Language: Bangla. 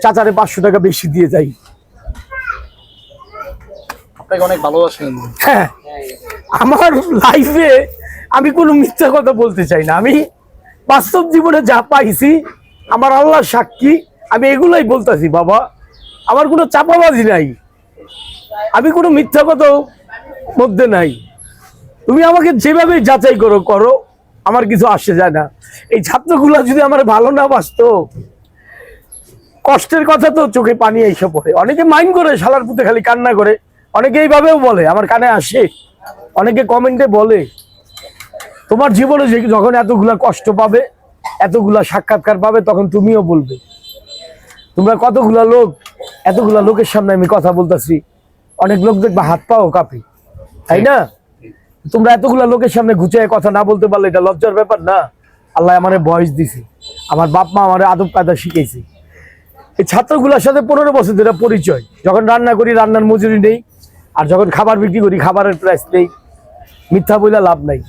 চাচারে 500 টাকা বেশি দিয়ে যাই। আপনাকে অনেক ভালোবাসেন। হ্যাঁ, আমার লাইফে আমি কোনো মিথ্যা কথা বলতে চাই না। আমি বাস্তব জীবনে যা পাইছি, আমার আল্লাহ সাক্ষী, আমি এগুলাই বলতেছি বাবা। আমার কোনো চাপাবাজি নাই, আমি কোনো মিথ্যা কথা মধ্যে নাই। তুমি আমাকে যেভাবে যাচাই করো করো, আমার কিছু আসে যায় না। এই ছাত্রগুলা যদি আমার ভালো না বাসতো, কষ্টের কথা তো চোখে পানি এসে পড়ে। অনেকে মাইন্ড করে, শালার পুঁতে খালি কান্না করে, অনেকে এইভাবেও বলে, আমার কানে আসে, অনেকে কমেন্টে বলে তোমার জীবনে যখন এতগুলা কষ্ট পাবে, এতগুলা সাক্ষাৎকার পাবে, তখন তুমিও বলবে। তোমরা কতগুলা লোক, এতগুলা লোকের সামনে আমি কথা বলতেছি, অনেক লোক দেখবে হাত পাও কাঁপে, তাই না? তোমরা এতগুলা লোকের সামনে ঘুচায় কথা না বলতে পারলে এটা লজ্জার ব্যাপার না? আল্লাহ আমারে বয়স দিছে, আমার বাপ মা আমার আদব কায়দা শিখেছে। এই ছাত্রগুলোর সাথে 15 বছর ধরে পরিচয়। যখন রান্না করি, রান্নার মজুরি নেই, আর যখন খাবার বিক্রি করি, খাবারের প্রাইস নেই। মিথ্যা বইলা লাভ নাই।